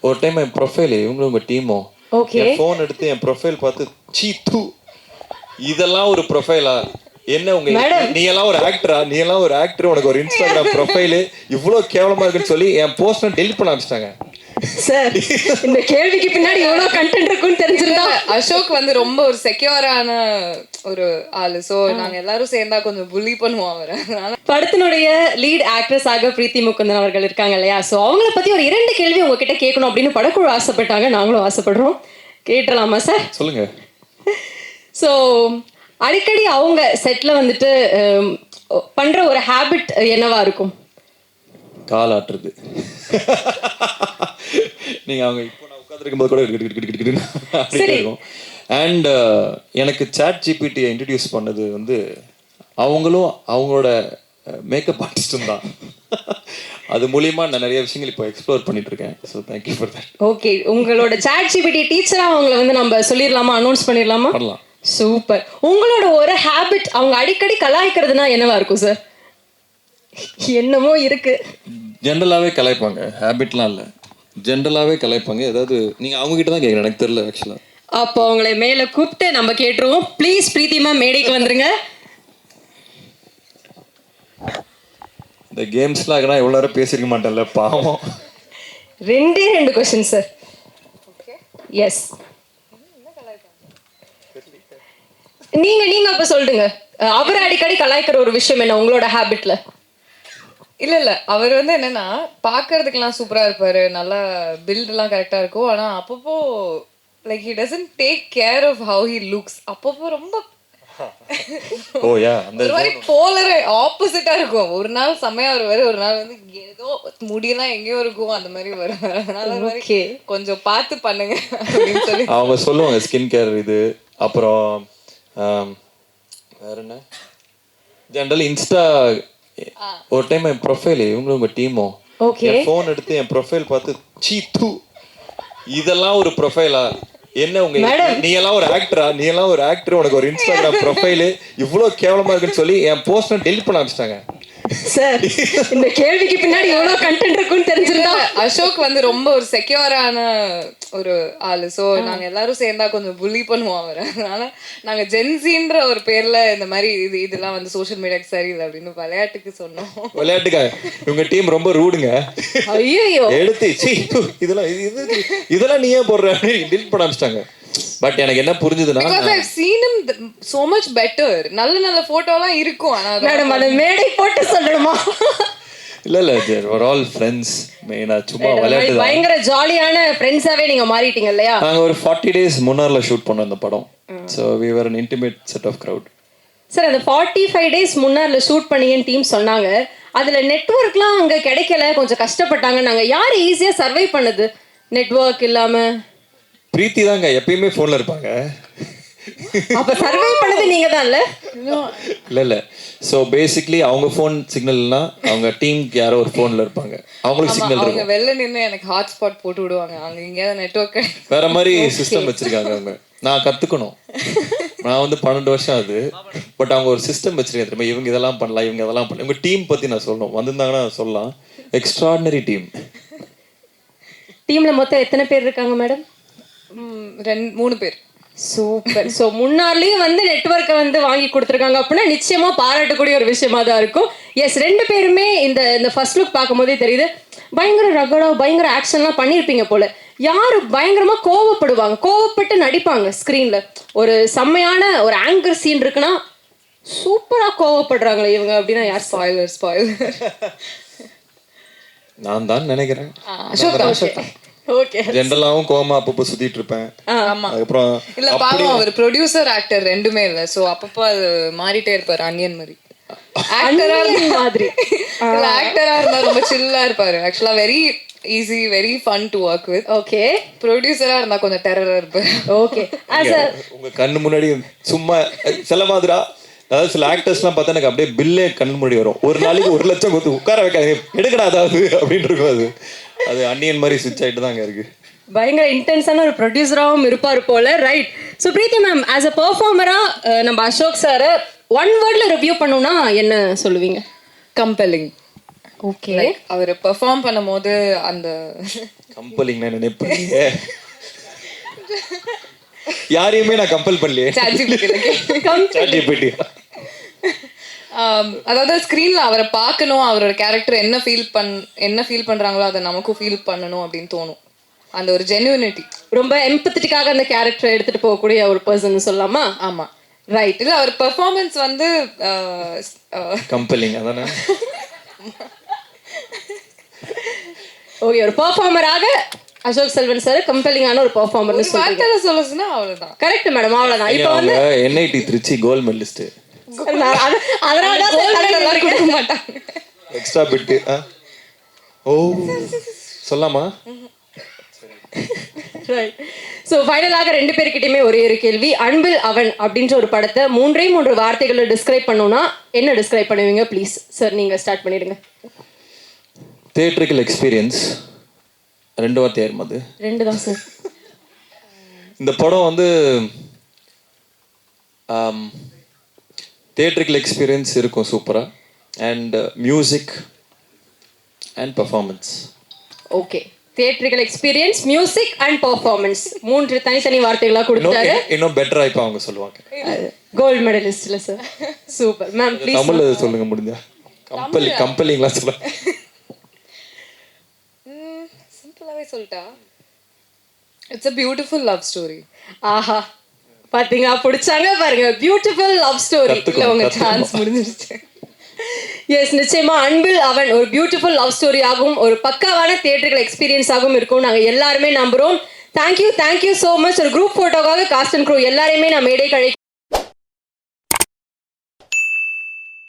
ஒரு டைம் என் ப்ரொஃபைல் இவங்களும் உங்க டீமும் என் ஃபோன் எடுத்து என் ப்ரொஃபைல் பார்த்து சீ தூ இதெல்லாம் ஒரு ப்ரொஃபைலா என்ன உங்க நீ எல்லாம் ஒரு ஆக்டரா நீ எல்லாம் ஒரு ஆக்டர் உனக்கு ஒரு இன்ஸ்டாகிராம் ப்ரொஃபைல் இவ்வளவு கேவலமா இருக்குன்னு சொல்லி என் போஸ்ட் டெலிட் பண்ண ஆரம்பிச்சிட்டாங்க. சார் இந்த கேள்விக்கு பின்னாடி எவ்வளவு கண்டென்ட் இருக்குன்னு தெரிஞ்சிருந்தா. அசோக் வந்து ரொம்ப ஒரு செக்யூரான ஒரு ஆளு. சோ நாங்க எல்லாரும் சேர்ந்தா கொஞ்சம் புள்ளி பண்ணுவோம் அவரை. படத்தினுடைய லீட் ஆக்ட்ரஸ் ஆக பிரீத்தி முகுந்தன் அவர்கள் இருக்காங்க இல்லையா? ஸோ அவங்கள பத்தி ஒரு 2 கேள்வி உங்ககிட்ட கேட்கணும் அப்படின்னு படக்குழு ஆசைப்பட்டாங்க, நாங்களும் ஆசைப்படுறோம். கேட்டலாமா சார்? சொல்லுங்க. ஸோ அடிக்கடி அவங்க செட்ல வந்துட்டு பண்ற ஒரு ஹேபிட் என்னவா இருக்கும்? கால் ஆட்டுறது. நீங்க அவங்க இப்போ நான் உட்காந்துருக்கும் போது கூட இருக்கும். அண்ட் எனக்கு சாட் ஜிபிடியை இன்ட்ரடியூஸ் பண்ணது வந்து அவங்களும் அவங்களோட மேக்கப் ஆர்டிஸ்டும் தான். அது மூலியமா நான் நிறைய விஷயங்கள் இப்போ எக்ஸ்ப்ளோர் பண்ணிட்டு இருக்கேன். So thank you for that. Okay, உங்களோட சாட் ஜிபிடி டீச்சரா அவங்கள வந்து நம்ம சொல்லிடலாமா, அனௌன்ஸ் பண்ணிடலாமா? பண்ணலாம். சூப்பர். உங்களோட ஒரு ஹேபிட் அவங்க அடிக்கடி கலாய்க்கிறதுனா என்னவா இருக்கும் சார்? என்னமோ இருக்கு. ஜென்ரலாகவே கலாய்ப்பாங்க, ஹேபிட்லாம் இல்லை, ஜென்ரலாகவே கலாய்ப்பாங்க. ஏதாவது நீங்கள் அவங்ககிட்ட தான் கேட்குறேன், எனக்கு தெரியல ஆக்சுவலாக. அப்போ அவங்களை மேலே கூப்பிட்டு நம்ம கேட்டுருவோம். ப்ளீஸ் பிரீத்திமா மேடைக்கு வந்துருங்க. இந்த கேம்ஸ்லாம் இருக்குன்னா எவ்வளோ நேரம் பேசியிருக்க மாட்டேன்ல, பாவம். 2 கொஸ்டின் சார். எஸ், நீங்க அப்ப சொல்லுங்க. அவர் அடிக்கடி கலாய்க்கிற ஒரு விஷயம் என்ன உங்களோட ஹேபிட்ல? இல்ல அவர் வந்து என்னன்னா பாக்குறதுக்கெல்லாம் சூப்பரா இருப்பாரு, நல்லா பில்ட் எல்லாம் கரெக்டா இருக்கும். ஆனா அப்பப்போ like he doesn't take care of how he looks. அப்பப்போ ரொம்ப ஒரு மாதிரி போலர் ஆப்போசிட்டா இருக்கும். ஒரு நாள் செம்மையா வருவாரு, ஒரு நாள் வந்து ஏதோ முடியெல்லாம் எங்கேயோ இருக்கும், அந்த மாதிரி வருவாரு. அதனால கொஞ்சம் பார்த்து பண்ணுங்க அப்படின்னு சொல்லி அவங்க சொல்லுவாங்க. ஸ்கின் கேர் இது, அப்புறம் வேற என்ன, ஜென்ரல் இன்ஸ்டா. ஒரு டைம் என் ப்ரொஃபைல் இவங்களும் உங்க டீமும் என் ஃபோன் எடுத்து என் ப்ரொஃபைல் பார்த்து சீ தூ இதெல்லாம் ஒரு ப்ரொஃபைலா என்ன உங்க நீ எல்லாம் ஒரு ஆக்டரா நீ எல்லாம் ஒரு ஆக்டர் உனக்கு ஒரு இன்ஸ்டாகிராம் ப்ரொஃபைல் இவ்வளவு கேவலமா இருக்குன்னு சொல்லி என் போஸ்ட் டெலிட் பண்ண ஆரம்பிச்சிட்டாங்க. சார் இந்த கேள்விக்கு பின்னாடி எவ்வளவு கண்டென்ட் இருக்குன்னு தெரிஞ்சிருந்தா. அசோக் வந்து ரொம்ப ஒரு செக்யூரான ஒரு ஆளு. சோ நாங்க எல்லாரும் சேர்ந்தா கொஞ்சம் புள்ளி பண்ணுவோம் அவரை. அதனால நாங்க ஜென்சின்ற ஒரு பேர்ல இந்த மாதிரி இதெல்லாம் வந்து சோஷியல் மீடியாக்கு சரியில்லை அப்படின்னு விளையாட்டுக்கு சொன்னோம். விளையாட்டுக்கா இவங்க டீம் ரொம்ப ரூடுங்க. ஐயோ எடுத்து இதெல்லாம் நீயே போடுற டெலிட் பண்ண ஆரம்பிச்சிட்டாங்க. பட் எனக்கு என்ன புரிஞ்சதுன்னா, because I've seen him so much better. நல்ல போட்டோலாம் இருக்கும். ஆனா மேடம் அத மேடை போட்டு சொல்லணுமா? இல்ல we're all friends. மெயினா சும்மா விளையாட்டு தான். பயங்கர ஜாலியான ஃப்ரெண்ட்ஸாவே நீங்க மாறிட்டீங்க இல்லையா? நாங்க ஒரு 40 days முன்னார்ல ஷூட் பண்ணோம் இந்த படம். So we were an intimate set of crowd. Sir அந்த 45 days முன்னார்ல ஷூட் பண்ணீங்கன்னு டீம் சொன்னாங்க. அதுல நெட்வொர்க்லாம் அங்க கிடைக்கல, கொஞ்சம் கஷ்டப்பட்டாங்க. நாங்க யார் ஈஸியா சர்வை பண்ணது நெட்வொர்க் இல்லாம? பிரீத்தி தாங்க எப்பயுமே போன்ல இருப்பாங்க. அப்ப சர்வை பண்ணது நீங்க தான் இல்ல? இல்ல சோ பேசிக்கலி அவங்க போன் சிக்னல்னா அவங்க டீமுக்கு யாரோ ஒரு போன்ல இருப்பாங்க, அவங்களுக்கு சிக்னல் இருக்கும். அவங்க வெளில நின்னு எனக்கு ஹாட்ஸ்பாட் போட்டு விடுவாங்க. அங்க இங்க நெட்வொர்க் வேற மாதிரி சிஸ்டம் வச்சிருக்காங்க அவங்க. நான் கத்துக்கணும். நான் வந்து 12 வருஷம் ஆகுது. பட் அவங்க ஒரு சிஸ்டம் வச்சிருக்காங்க தெரியுமா, இவங்க இதெல்லாம் பண்ணலாம் இவங்க இதெல்லாம் பண்ணலாம். உங்க டீம் பத்தி நான் சொல்லணும், வந்திருந்தாங்கன்னா சொல்லலாம். Extraordinary team. டீம்ல மொத்தம் எத்தனை பேர் இருக்காங்க மேடம்? 3 பேர். சூப்பர். ஸோ முன்னாடியும் வந்து நெட்வொர்க்கை வந்து வாங்கி கொடுத்துருக்காங்க அப்படின்னா நிச்சயமா பாராட்டக்கூடிய ஒரு விஷயமா தான் இருக்கும். எஸ், 2 பேருமே இந்த ஃபர்ஸ்ட் லுக் பார்க்கும்போதே தெரியுது பயங்கர ரகடா பயங்கர ஆக்ஷன்லாம் பண்ணியிருப்பீங்க போல. யாரு பயங்கரமா கோவப்படுவாங்க, கோவப்பட்டு நடிப்பாங்க ஸ்க்ரீன்ல? ஒரு செம்மையான ஒரு ஆங்கர் சீன் இருக்குன்னா சூப்பரா கோவப்படுறாங்களே இவங்க அப்படின்னா யார்? ஸ்பாயிலர் நான் தான் நினைக்கிறேன். அசோக் ஓகே. ஜெனரலாவும் கோமா அப்பப்போ சுத்திட்டு இருப்பேன். ஆமா. அப்புறம் இல்ல பாவம் அவர் ப்ரொடியூசர் ஆக்டர் ரெண்டுமே இல்ல. சோ அப்பப்போ அது மாறிட்டே இருப்பாரு. அன்னியன் மாதிரி ஆக்டரா மாதிரி இல்ல, ஆக்டரா இருந்தா ரொம்ப சில்லா இருப்பாரு. ஆக்சுவலா very easy, very fun to work with. Okay. ப்ரொடியூசரா இருந்தா கொஞ்சம் டெரரா இருப்பாரு. ஓகே. உங்க கண்ணு முன்னாடி சும்மா செல்ல மாதிரா, அதாவது சில ஆக்டர்ஸ்லாம் பார்த்தா எனக்கு அப்படியே பில்லே கண்ணு முன்னாடி வரும். ஒரு நாளைக்கு 1 லட்சம் கொடுத்து உட்கார வைக்காது எடுக்கடா அதாவது அப்படின்னு இருக்கும். அது அன்னியன் மாதிரி சுவிட்ச் ஆகிட்டு தாங்க இருக்கு. பயங்கர இன்டென்ஸான ஒரு ப்ரொடியூசராகவும் இருப்பார் போல. Right. So Preethi ma'am, as a பெர்ஃபார்மராக நம்ம அசோக் சாரை 1 வேர்டில் ரிவ்யூ பண்ணணும்னா என்ன சொல்லுவீங்க? கம்பெல்லிங். ஓகே அவர் பெர்ஃபார்ம் பண்ணும்போது அந்த கம்பலிங் நான் நினைப்பேன். யாரையுமே நான் கம்பல் பண்ணலையே. ChatGPT. அதாவது ஸ்க்ரீன்ல அவரை பார்க்கணும், அவரோட கேரக்டர் என்ன ஃபீல் பண்றாங்களோ அதை நமக்கும் ஃபீல் பண்ணணும் அப்படின்னு தோணும். அந்த ஒரு ஜென்யூனிட்டி, ரொம்ப எம்பத்தட்டிக்காக அந்த கேரக்டரை எடுத்துட்டு போகக்கூடிய ஒரு பர்சன் சொல்லலாமா? ஆமா ரைட். இல்ல அவர் பெர்ஃபார்மன்ஸ் வந்து கம்பலிங் அதானே. ஓகே, ஒரு பெர்ஃபார்மராக அசோக் செல்வன் சார் கம்பெலிங்கான ஒரு பெர்ஃபார்மர்னு சொல்றீங்க. வார்த்தையில சொல்லணும்னா அவ்வளவுதான். கரெக்ட் மேடம், அவ்வளவுதான். இப்போ வந்து NIT திருச்சி கோல்ட் மெடலிஸ்ட். அதனால தான் கொடுக்க மாட்டாங்க. Extra bit. ஓ சொல்லாமா? ரைட். ஸோ ஃபைனலாக 2 பேர்கிட்டயுமே ஒரே ஒரு கேள்வி. அன்பில் அவன் அப்படின்ற ஒரு படத்தை 3 வார்த்தைகளை டிஸ்கிரைப் பண்ணணும்னா என்ன டிஸ்கிரைப் பண்ணுவீங்க? ப்ளீஸ் சார், நீங்க ஸ்டார்ட் பண்ணிடுங்க. Theatrical experience. 2 வார்த்தை அது 2 தான் சார். இந்த படம் வந்து தியேட்டரிக்கல் எக்ஸ்பீரியன்ஸ் இருக்கும் சூப்பரா. And music and performance. Okay, theatrical experience, music and performance 3 தனித்தனி வார்த்தைகளா கொடுத்தாரு. இன்னும் பெட்டரா இப்ப அவங்க சொல்லுவாங்க. கோல்ட் மெடலிஸ்ட்ல சார். சூப்பர் மேம், ப்ளீஸ் தமிழ்ல சொல்லுங்க முடிஞ்சா. கம்பலிங்லாம் சொல்லுங்க. சிம்பிளாவே சொல்லிட்டா, it's a beautiful love story. ஆஹா, பாத்தீங்க, பிடிச்சாங்க பாருங்க. Beautiful love story. இல்ல உங்க சான்ஸ் முடிஞ்சிருச்சு. எஸ், நிச்சயமா அன்பில் அவன் ஒரு பியூட்டிஃபுல் லவ் ஸ்டோரி ஆகும், ஒரு பக்காவான தியேட்டரிக்கல் எக்ஸ்பீரியன்ஸ் ஆகும் இருக்கும். நாங்க எல்லாருமே நம்புறோம். Thank you so much. ஒரு குரூப் போட்டோக்காக காஸ்ட் அண்ட் க்ரூ எல்லாரையுமே நான் மேடை கழி